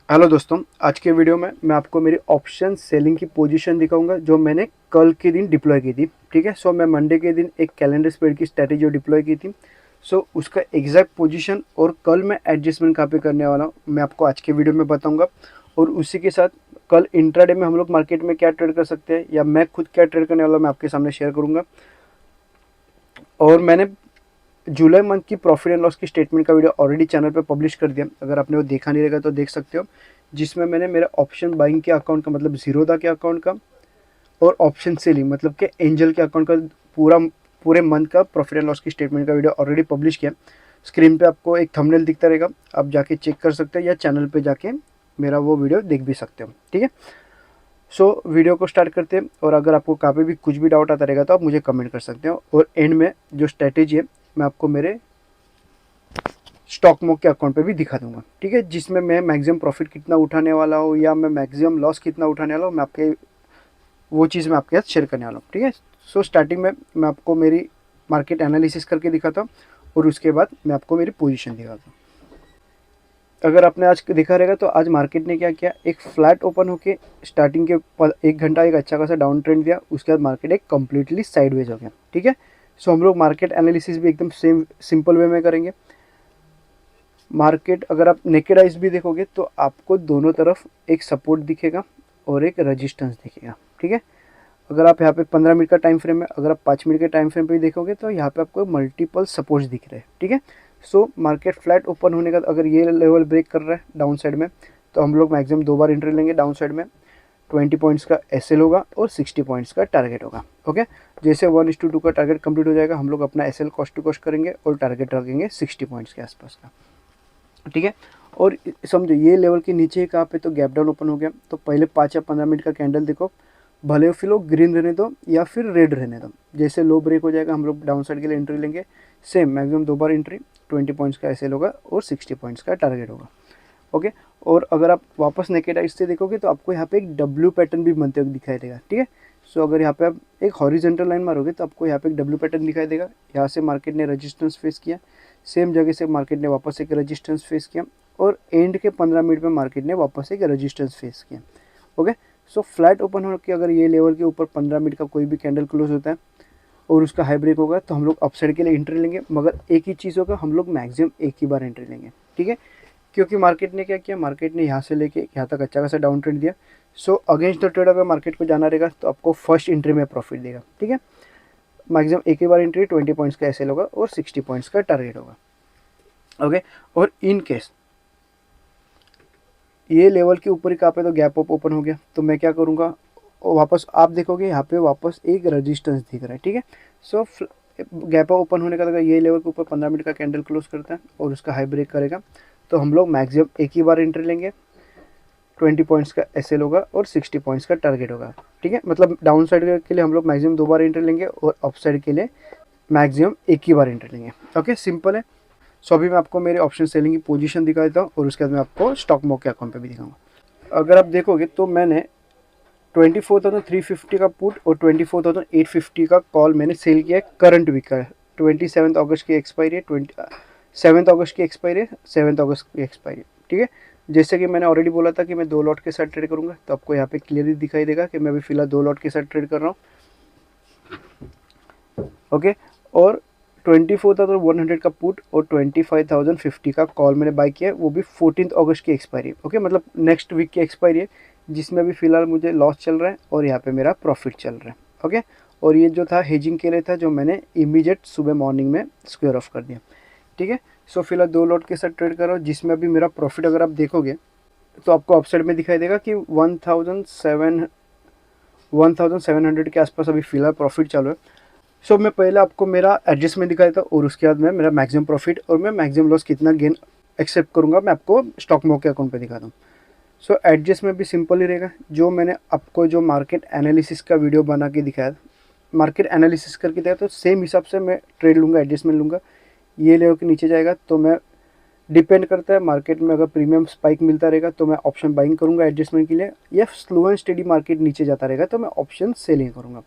Hello दोस्तों, आज के वीडियो में मैं आपको मेरी ऑप्शन सेलिंग की पोजीशन दिखाऊंगा जो मैंने कल के दिन डिप्लॉय की थी। ठीक है, सो मैं मंडे के दिन एक कैलेंडर स्प्रेड की स्ट्रैटेजी डिप्लॉय की थी। सो उसका एग्जैक्ट पोजीशन और कल मैं एडजस्टमेंट कहाँ पे करने वाला हूँ मैं आपको आज के वीडियो में बताऊँगा। और उसी के साथ कल इंट्राडे में हम लोग मार्केट में क्या ट्रेड कर सकते हैं या मैं खुद क्या ट्रेड करने वाला हूँ मैं आपके सामने शेयर करूँगा। और मैंने जुलाई मंथ की प्रॉफिट एंड लॉस की स्टेटमेंट का वीडियो ऑलरेडी चैनल पे पब्लिश कर दिया, अगर आपने वो देखा नहीं रहेगा तो देख सकते हो, जिसमें मैंने मेरा ऑप्शन बाइंग के अकाउंट का मतलब जीरोदा के अकाउंट का और ऑप्शन सेलिंग मतलब कि एंजल के अकाउंट का पूरा पूरे मंथ का प्रॉफिट एंड लॉस की स्टेटमेंट का वीडियो ऑलरेडी पब्लिश किया। स्क्रीन पे आपको एक थंबनेल दिखता रहेगा, आप जाके चेक कर सकते हैं या चैनल पे जाके मेरा वो वीडियो देख भी सकते हो। ठीक है, सो वीडियो को स्टार्ट करते हैं। और अगर आपको कहाँ पे भी कुछ भी डाउट आता रहेगा तो आप मुझे कमेंट कर सकते हो। और एंड में जो स्ट्रैटेजी है मैं आपको मेरे स्टॉक मोक के अकाउंट पे भी दिखा दूंगा। ठीक है, जिसमें मैं मैक्सिमम प्रॉफिट कितना उठाने वाला हूँ या मैं मैक्सिमम लॉस कितना उठाने वाला हूँ मैं आपके वो चीज़ मैं आपके साथ शेयर करने वाला हूँ। ठीक है, सो स्टार्टिंग में मैं आपको मेरी मार्केट एनालिसिस करके दिखाता हूँ और उसके बाद मैं आपको मेरी पोजीशन दिखाता हूँ। अगर आपने आज देखा रहेगा तो आज मार्केट ने क्या किया, एक फ्लैट ओपन होके स्टार्टिंग के 1 घंटा एक अच्छा खासा डाउन ट्रेंड दिया, उसके बाद मार्केट एक कम्प्लीटली साइडवेज हो गया। ठीक है, सो हम लोग मार्केट एनालिसिस भी एकदम सेम सिंपल वे में करेंगे। मार्केट अगर आप नेकेड आइज भी देखोगे तो आपको दोनों तरफ एक सपोर्ट दिखेगा और एक रेजिस्टेंस दिखेगा। ठीक है, अगर आप यहाँ पे 15 मिनट का टाइम फ्रेम है, अगर आप 5 मिनट के टाइम फ्रेम पे भी देखोगे तो यहाँ पे आपको मल्टीपल सपोर्ट्स दिख रहे हैं। ठीक है, सो मार्केट फ्लैट ओपन होने का अगर ये लेवल ब्रेक कर रहा है डाउन साइड में तो हम लोग मैक्सिमम 2 बार एंट्री लेंगे। डाउन साइड में 20 पॉइंट्स का एसएल होगा और 60 पॉइंट्स का टारगेट होगा। ओके, जैसे 1:2 का टारगेट कंप्लीट हो जाएगा हम लोग अपना एसएल कॉस्ट टू कॉस्ट करेंगे और टारगेट रखेंगे 60 पॉइंट्स के आसपास का। ठीक है, और समझो ये लेवल के नीचे कहाँ पे तो गैप डाउन ओपन हो गया, तो पहले 5 या 15 मिनट का कैंडल देखो, भले फिर लोग ग्रीन रहने दो या फिर रेड रहने दो, जैसे लो ब्रेक हो जाएगा हम लोग डाउन साइड के लिए एंट्री लेंगे। सेम मैक्सिमम 2 बार एंट्री, 20 पॉइंट्स का एसएल होगा और 60 पॉइंट्स का टारगेट होगा। ओके, और अगर आप वापस नेकेड आइज से देखोगे तो आपको यहाँ पे एक डब्ल्यू पैटर्न भी बनते हुए दिखाई देगा। ठीक है, सो अगर यहाँ पे आप एक हॉरिजेंटल लाइन मारोगे तो आपको यहाँ पे एक डब्ल्यू पैटर्न दिखाई देगा। यहाँ से मार्केट ने रेजिस्टेंस फेस किया, सेम जगह से मार्केट ने वापस एक रेजिस्टेंस फेस किया और एंड के 15 मिनट में मार्केट ने वापस एक रेजिस्टेंस फेस किया। ओके, सो फ्लैट ओपन होकर अगर ये लेवल के ऊपर 15 मिनट का कोई भी कैंडल क्लोज होता है और उसका हाई ब्रेक होगा तो हम लोग अपसाइड के लिए एंट्री लेंगे, मगर एक ही चीज़ होगा, हम लोग मैक्सिमम एक ही बार एंट्री लेंगे। ठीक है, क्योंकि मार्केट ने क्या किया, मार्केट ने यहाँ से लेके यहाँ तक अच्छा खासा डाउन ट्रेंड दिया। सो अगेंस्ट द ट्रेड अगर मार्केट को जाना रहेगा तो आपको फर्स्ट एंट्री में प्रॉफिट देगा। ठीक है, मैक्सिमम एक ही बार एंट्री 20 पॉइंट्स का एसएल होगा और 60 पॉइंट्स का टारगेट होगा। ओके, और इन केस ये लेवल के ऊपर ही कहाँ पे तो गैप अप ओपन हो गया तो मैं क्या करूँगा, वापस आप देखोगे यहाँ पे वापस एक रेजिस्टेंस दिख रहा है। ठीक है, सो गैप अप ओपन होने का अगर ये लेवल के ऊपर 15 मिनट का कैंडल क्लोज करता है और उसका हाई ब्रेक करेगा तो हम लोग मैक्सिमम एक ही बार एंट्री लेंगे, 20 पॉइंट्स का एसएल होगा और 60 पॉइंट्स का टारगेट होगा। ठीक है, मतलब डाउन साइड के लिए हम लोग मैक्सिमम 2 बार एंट्री लेंगे और अप साइड के लिए मैक्सिमम एक ही बार एंट्री लेंगे। ओके, सिंपल है। सो अभी मैं आपको मेरे ऑप्शन सेलिंग की पोजीशन दिखा देता हूँ और उसके बाद मैं आपको स्टॉक मोक के अकाउंट पे भी दिखाऊंगा। अगर आप देखोगे तो मैंने 24,350 का पुट और 24,850 का कॉल मैंने सेल किया है करंट वीक का। 27 अगस्त की एक्सपायरी है, 7 अगस्त की एक्सपायरी है, 7 अगस्त की एक्सपायरी। ठीक है, जैसे कि मैंने ऑलरेडी बोला था कि मैं 2 लॉट के साथ ट्रेड करूंगा तो आपको यहाँ पे क्लियरली दिखाई देगा कि मैं अभी फिलहाल 2 लॉट के साथ ट्रेड कर रहा हूँ। ओके, और 24,100 का पुट और 25,050 का कॉल मैंने बाय किया है, वो भी 14 अगस्त की एक्सपायरी। ओके, मतलब नेक्स्ट वीक की एक्सपायरी है, जिसमें भी फिलहाल मुझे लॉस चल रहा है और यहाँ पे मेरा प्रॉफिट चल रहा है। ओके, और ये जो था हेजिंग के लिए था जो मैंने इमीडिएट सुबह मॉर्निंग में स्क्वायर ऑफ कर दिया। ठीक है, सो फिलहाल 2 लॉट के साथ ट्रेड कर रहा हूँ, जिसमें अभी मेरा प्रॉफिट अगर आप देखोगे तो आपको अपसाइड में दिखाई देगा कि 1,700 के आसपास अभी फिलहाल प्रॉफिट चालू है। सो मैं पहले आपको मेरा एडजस्टमेंट दिखाया था और उसके बाद मैं मेरा मैक्सिमम प्रॉफिट और मैं मैक्सिमम लॉस कितना गेन एक्सेप्ट करूंगा मैं आपको स्टॉक मोक के अकाउंट पे दिखाता हूँ। सो एडजस्टमेंट भी सिंपल ही रहेगा, जो मैंने आपको जो मार्केट एनालिसिस का वीडियो बना के दिखाया, मार्केट एनालिसिस करके दिखाया, तो सेम हिसाब से मैं ट्रेड लूँगा, एडजस्टमेंट लूँगा। ये लेवल के नीचे जाएगा तो मैं, डिपेंड करता है मार्केट में, अगर प्रीमियम स्पाइक मिलता रहेगा तो मैं ऑप्शन बाइंग करूँगा एडजस्टमेंट के लिए, या स्लो एंड स्टेडी मार्केट नीचे जाता रहेगा तो मैं ऑप्शन सेलिंग करूँगा।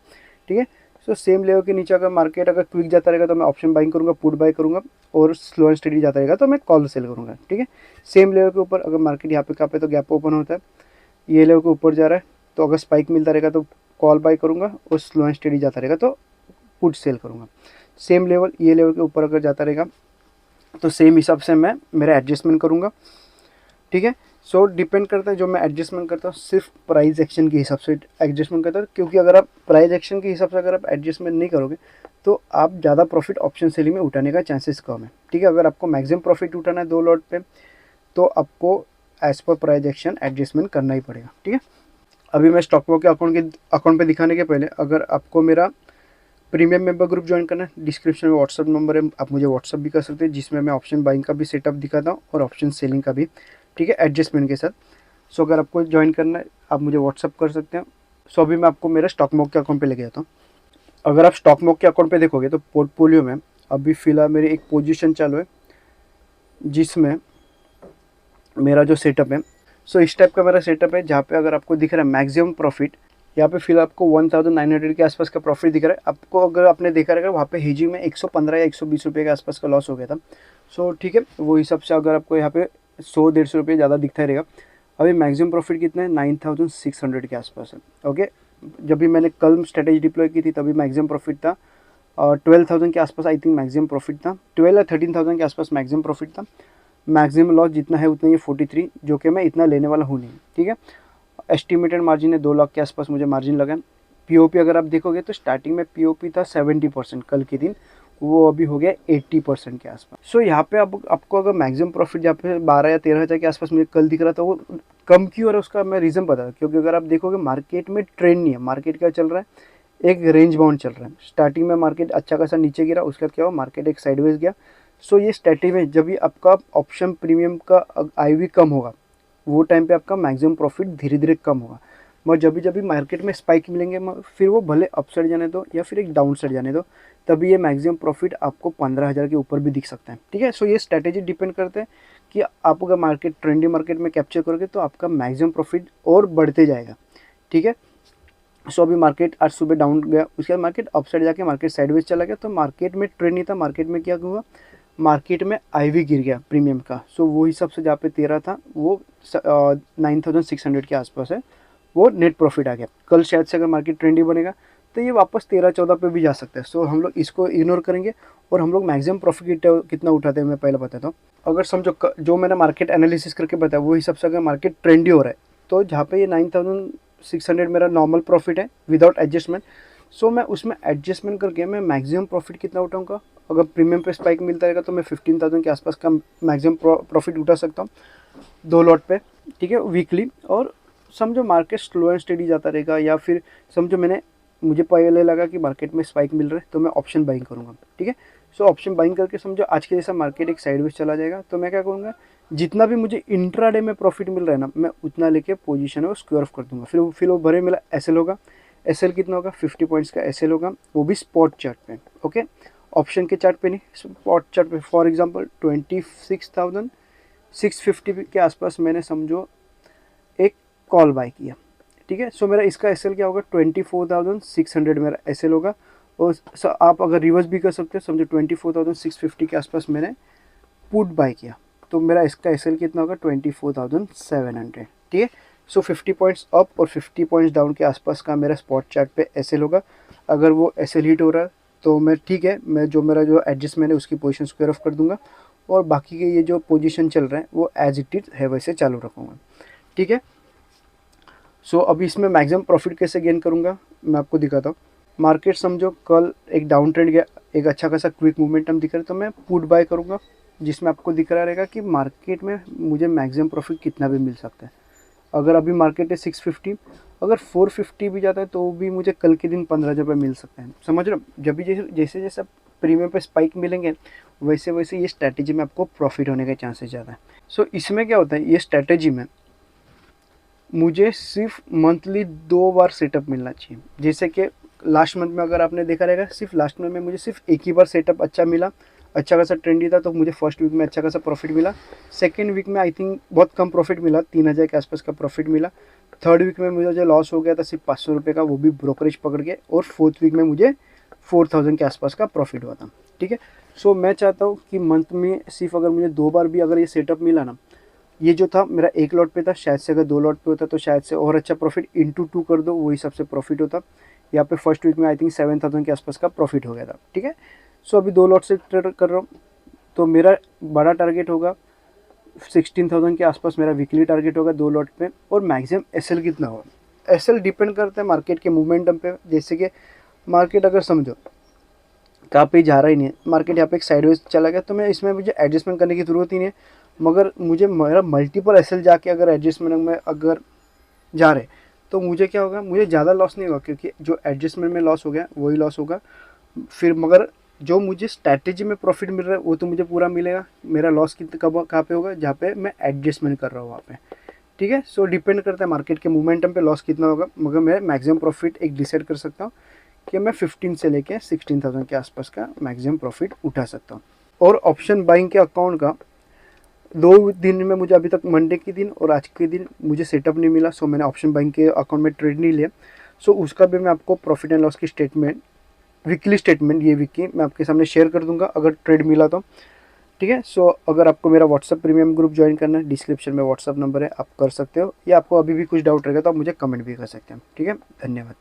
ठीक है, सो सेम लेवल के नीचे अगर मार्केट अगर क्विक जाता रहेगा तो मैं ऑप्शन बाइंग करूँगा, पुट बाय करूँगा, और स्लो एंड स्टडी जाता रहेगा तो मैं कॉल सेल करूँगा। ठीक है, सेम लेवल के ऊपर अगर मार्केट यहाँ पे कहाँ पे तो गैप ओपन होता है, ये लेवल के ऊपर जा रहा है तो अगर स्पाइक मिलता रहेगा तो कॉल बाय करूँगा, और स्लो एंड स्टडी जाता रहेगा तो पुट सेल करूँगा। सेम लेवल ये लेवल के ऊपर अगर जाता रहेगा तो सेम हिसाब से मैं मेरा एडजस्टमेंट करूँगा। ठीक है, सो डिपेंड करता है जो मैं एडजस्टमेंट करता हूँ सिर्फ प्राइस एक्शन के हिसाब से एडजस्टमेंट करता हूँ, क्योंकि अगर आप प्राइस एक्शन के हिसाब से अगर आप एडजस्टमेंट नहीं करोगे तो आप ज़्यादा प्रॉफिट ऑप्शन सेलिंग में उठाने का चांसेस कम है। ठीक है, अगर आपको मैक्सिमम प्रॉफिट उठाना है 2 लॉट पे तो आपको as per price action adjustment करना ही पड़ेगा। ठीक है, अभी मैं स्टॉक के अकाउंट पे दिखाने के पहले अगर आपको मेरा प्रीमियम मेंबर ग्रुप ज्वाइन करना है, डिस्क्रिप्शन में व्हाट्सअप नंबर है, आप मुझे व्हाट्सअप भी कर सकते हैं, जिसमें मैं ऑप्शन बाइंग का भी सेटअप दिखाता हूँ और ऑप्शन सेलिंग का भी। ठीक है, एडजस्टमेंट के साथ। सो अगर आपको ज्वाइन करना है आप मुझे व्हाट्सअप कर सकते हैं। सो अभी मैं आपको मेरे स्टॉक मॉक के अकाउंट पे लेके जाता हूँ। अगर आप स्टॉक मॉक के अकाउंट पे देखोगे तो पोर्टफोलियो में अभी फ़िलहाल मेरी एक पोजीशन चालू है जिसमें मेरा जो सेटअप है, सो इस टाइप का मेरा सेटअप है जहाँ पे अगर आपको दिख रहा है मैक्सिमम प्रॉफिट, यहाँ पे फिलहाल आपको 1900 के आसपास का प्रॉफिट दिख रहा है आपको। अगर आपने देखा रहेगा वहाँ पे हेजिंग में 115 या 120 रुपये के आसपास का लॉस हो गया था। सो ठीक है, वो हिसाब से अगर आपको यहाँ पे 100-150 रुपये ज़्यादा दिखता रहेगा। अभी मैक्सिमम प्रॉफिट कितना है 9600 के आसपास है। ओके, जब भी मैंने कल स्ट्रेटेजी डिप्लॉय की थी तभी मैक्सिमम प्रॉफिट था, और 12,000 के आसपास आई थिंक मैक्सिमम प्रॉफिट था, 12 या 13,000 के आसपास मैक्सिमम प्रॉफिट था। मैक्सिमम लॉस जितना है उतना ही 43, जो कि मैं इतना लेने वाला हूँ नहीं। ठीक है, एस्टिमेटेड मार्जिन है 2 लाख के आसपास मुझे मार्जिन लगा है। पीओपी अगर आप देखोगे तो स्टार्टिंग में पीओपी था 70% कल के दिन, वो अभी हो गया 80% के आसपास। सो यहाँ पे अब आपको अगर मैक्सिमम प्रॉफिट जहाँ पे 12 या 13 हज़ार के आसपास मुझे कल दिख रहा था वो कम क्यों हो रहा है उसका मैं रीज़न बता दूँ, क्योंकि अगर आप देखोगे मार्केट में ट्रेंड नहीं है। मार्केट क्या चल रहा है, एक रेंज बाउंड चल रहा है। स्टार्टिंग में मार्केट अच्छा खासा नीचे गिरा, उसके बाद क्या हुआ मार्केट एक साइडवेज गया। सो ये स्ट्रेटेजी में जब भी आपका ऑप्शन प्रीमियम का आईवी कम होगा वो टाइम पे आपका मैक्सिमम प्रॉफिट धीरे धीरे कम होगा। मगर जब भी मार्केट में स्पाइक मिलेंगे फिर वो भले अप साइड जाने दो या फिर एक डाउन साइड जाने दो, तभी ये मैक्सिमम प्रॉफिट आपको 15,000 के ऊपर भी दिख सकता है। ठीक है, सो ये स्ट्रैटेजी डिपेंड करते हैं कि आप अगर मार्केट ट्रेंडी मार्केट में कैप्चर करोगे तो आपका मैक्सिमम प्रॉफिट और बढ़ते जाएगा। ठीक है, सो अभी मार्केट आज सुबह डाउन गया, उसके बाद मार्केट अप साइड जाके मार्केट साइडवेज चला गया, तो मार्केट में ट्रेंड नहीं था। मार्केट में क्या हुआ, मार्केट में आईवी गिर गया प्रीमियम का। सो वो हिसाब से जहाँ पे 13 था वो 9600 के आसपास है, वो नेट प्रॉफिट आ गया। कल शायद से अगर मार्केट ट्रेंडी बनेगा तो ये वापस 13-14 पे भी जा सकता है। सो हम लोग इसको इग्नोर करेंगे और हम लोग मैक्सिमम प्रॉफिट कितना उठाते हैं मैं पहले बताता हूँ। अगर समझो जो मैंने मार्केट एनालिसिस करके बताया वो हिसाब से अगर मार्केट ट्रेंडी हो रहा है तो जहाँ पे ये 9600 मेरा नॉर्मल प्रॉफिट है विदाउट एडजस्टमेंट, सो मैं उसमें एडजस्टमेंट करके मैं मैक्सिमम प्रॉफिट कितना उठाऊंगा। अगर प्रीमियम पे स्पाइक मिलता रहेगा तो मैं 15,000 के आसपास का मैक्सिमम प्रॉफिट उठा सकता हूँ 2 लॉट पे। ठीक है, वीकली। और समझो मार्केट स्लो एंड स्टेडी जाता रहेगा, या फिर समझो मुझे पहले लगा कि मार्केट में स्पाइक मिल रहा है तो मैं ऑप्शन बाइंग करूँगा। ठीक है, सो ऑप्शन बाइंग करके समझो आज के जैसा मार्केट एक साइडवेज चला जाएगा तो मैं क्या करूँगा, जितना भी मुझे इंट्राडे में प्रॉफिट मिल रहा है ना मैं उतना लेके पोजीशन है वो स्क्वायर ऑफ कर दूंगा। फिर वो भरे मेरा एसएल होगा। एसएल कितना होगा 50 पॉइंट्स का एसएल होगा, वो भी स्पॉट चार्ट पे। ओके, ऑप्शन के चार्ट पे नहीं, स्पॉट चार्ट पे। फॉर एग्जांपल 26,650 के आसपास मैंने समझो एक कॉल बाय किया। ठीक है, सो मेरा इसका एसएल क्या होगा 24,600 मेरा एसएल होगा। और आप अगर रिवर्स भी कर सकते हो, समझो 24,650 के आसपास मैंने पुट बाय किया तो मेरा इसका एसएल कितना होगा 24,700। ठीक है, सो 50 पॉइंट्स अप और 50 पॉइंट्स डाउन के आसपास का मेरा स्पॉट चार्ट पे एसएल होगा। अगर वो एसएल हिट हो रहा है तो मैं ठीक है, मैं मेरा जो एडजस्टमेंट है उसकी पोजीशन स्क्वायर ऑफ कर दूंगा, और बाकी के ये जो पोजीशन चल रहा है वो एज इट इज है वैसे चालू रखूँगा। ठीक है, सो अभी इसमें मैक्सिमम प्रॉफिट कैसे गेन करूँगा मैं आपको दिखाता हूँ। मार्केट समझो कल एक डाउन ट्रेंड गया, एक अच्छा खासा क्विक मोमेंटम दिख रहा है तो मैं पुट बाय करूँगा, जिसमें आपको दिख रहा रहेगा कि मार्केट में मुझे मैक्सिमम प्रॉफिट कितना भी मिल सकता है। अगर अभी मार्केट है 650, अगर 450 भी जाता है तो भी मुझे कल के दिन 15 रुपये मिल सकते हैं। समझ रहे हो, जब भी जैसे जैसे प्रीमियम पे स्पाइक मिलेंगे वैसे वैसे ये स्ट्रैटेजी में आपको प्रॉफिट होने के चांसेस ज़्यादा है। सो इसमें क्या होता है, ये स्ट्रैटेजी में मुझे सिर्फ मंथली 2 बार सेटअप मिलना चाहिए। जैसे कि लास्ट मंथ में अगर आपने देखा रहेगा सिर्फ लास्ट मंथ में मुझे सिर्फ एक ही बार सेटअप अच्छा मिला, अच्छा खासा ट्रेंडी था तो मुझे फर्स्ट वीक में अच्छा खासा प्रॉफिट मिला। सेकंड वीक में आई थिंक बहुत कम प्रॉफिट मिला, 3,000 के आसपास का प्रॉफिट मिला। थर्ड वीक में मुझे जो लॉस हो गया था सिर्फ 500 रुपये का, वो भी ब्रोकरेज पकड़ के। और फोर्थ वीक में मुझे 4000 के आसपास का प्रॉफिट हुआ था, ठीक है। सो मैं चाहता हूँ कि मंथ में सिर्फ अगर मुझे 2 बार भी अगर ये सेटअप मिला ना, ये जो था मेरा 1 लॉट पे था, शायद से अगर 2 लॉट पे होता तो शायद से और अच्छा प्रॉफिट इंटू 2 कर दो, वही सबसे प्रॉफिट होता। यहाँ पे फर्स्ट वीक में आई थिंक 7000 के आसपास का प्रॉफिट हो गया था, ठीक है। सो अभी 2 लॉट से ट्रेड कर रहा हूँ, तो मेरा बड़ा टारगेट होगा 16,000 के आसपास, मेरा वीकली टारगेट होगा 2 लॉट पे। और मैक्सिमम एसएल कितना होगा, एसएल डिपेंड करता है मार्केट के मोमेंटम पे। जैसे कि मार्केट अगर समझो कहाँ पे जा रहा ही नहीं है, मार्केट यहाँ पे एक साइडवेज चला गया, तो मैं इसमें मुझे एडजस्टमेंट करने की ज़रूरत ही नहीं है। मगर मुझे मेरा मल्टीपल एसएल जाके अगर एडजस्टमेंट में अगर जा रहे, तो मुझे क्या होगा, मुझे ज़्यादा लॉस नहीं होगा, क्योंकि जो एडजस्टमेंट में लॉस हो गया वही लॉस होगा फिर। मगर जो मुझे स्ट्रैटेजी में प्रॉफिट मिल रहा है वो तो मुझे पूरा मिलेगा। मेरा लॉस कब कहाँ पे होगा, जहाँ पे मैं एडजस्टमेंट कर रहा हूँ वहाँ पे, ठीक है। सो डिपेंड करता है मार्केट के मोमेंटम पे लॉस कितना होगा, मगर मैं मैक्सिमम प्रॉफिट एक डिसाइड कर सकता हूँ कि मैं 15 से लेके 16,000 के आसपास का मैक्सिमम प्रॉफिट उठा सकता हूँ। और ऑप्शन बाइंग के अकाउंट का 2 दिन में मुझे अभी तक मंडे के दिन और आज के दिन मुझे सेटअप नहीं मिला, सो मैंने ऑप्शन बाइंग के अकाउंट में ट्रेड नहीं लिया। सो उसका भी मैं आपको प्रॉफिट एंड लॉस की स्टेटमेंट, वीकली स्टेटमेंट, ये वीक की मैं आपके सामने शेयर कर दूंगा अगर ट्रेड मिला तो, ठीक है। सो अगर आपको मेरा व्हाट्सअप प्रीमियम ग्रुप ज्वाइन करना है, डिस्क्रिप्शन में व्हाट्सअप नंबर है, आप कर सकते हो, या आपको अभी भी कुछ डाउट रहेगा तो आप मुझे कमेंट भी कर सकते हैं, ठीक है। धन्यवाद।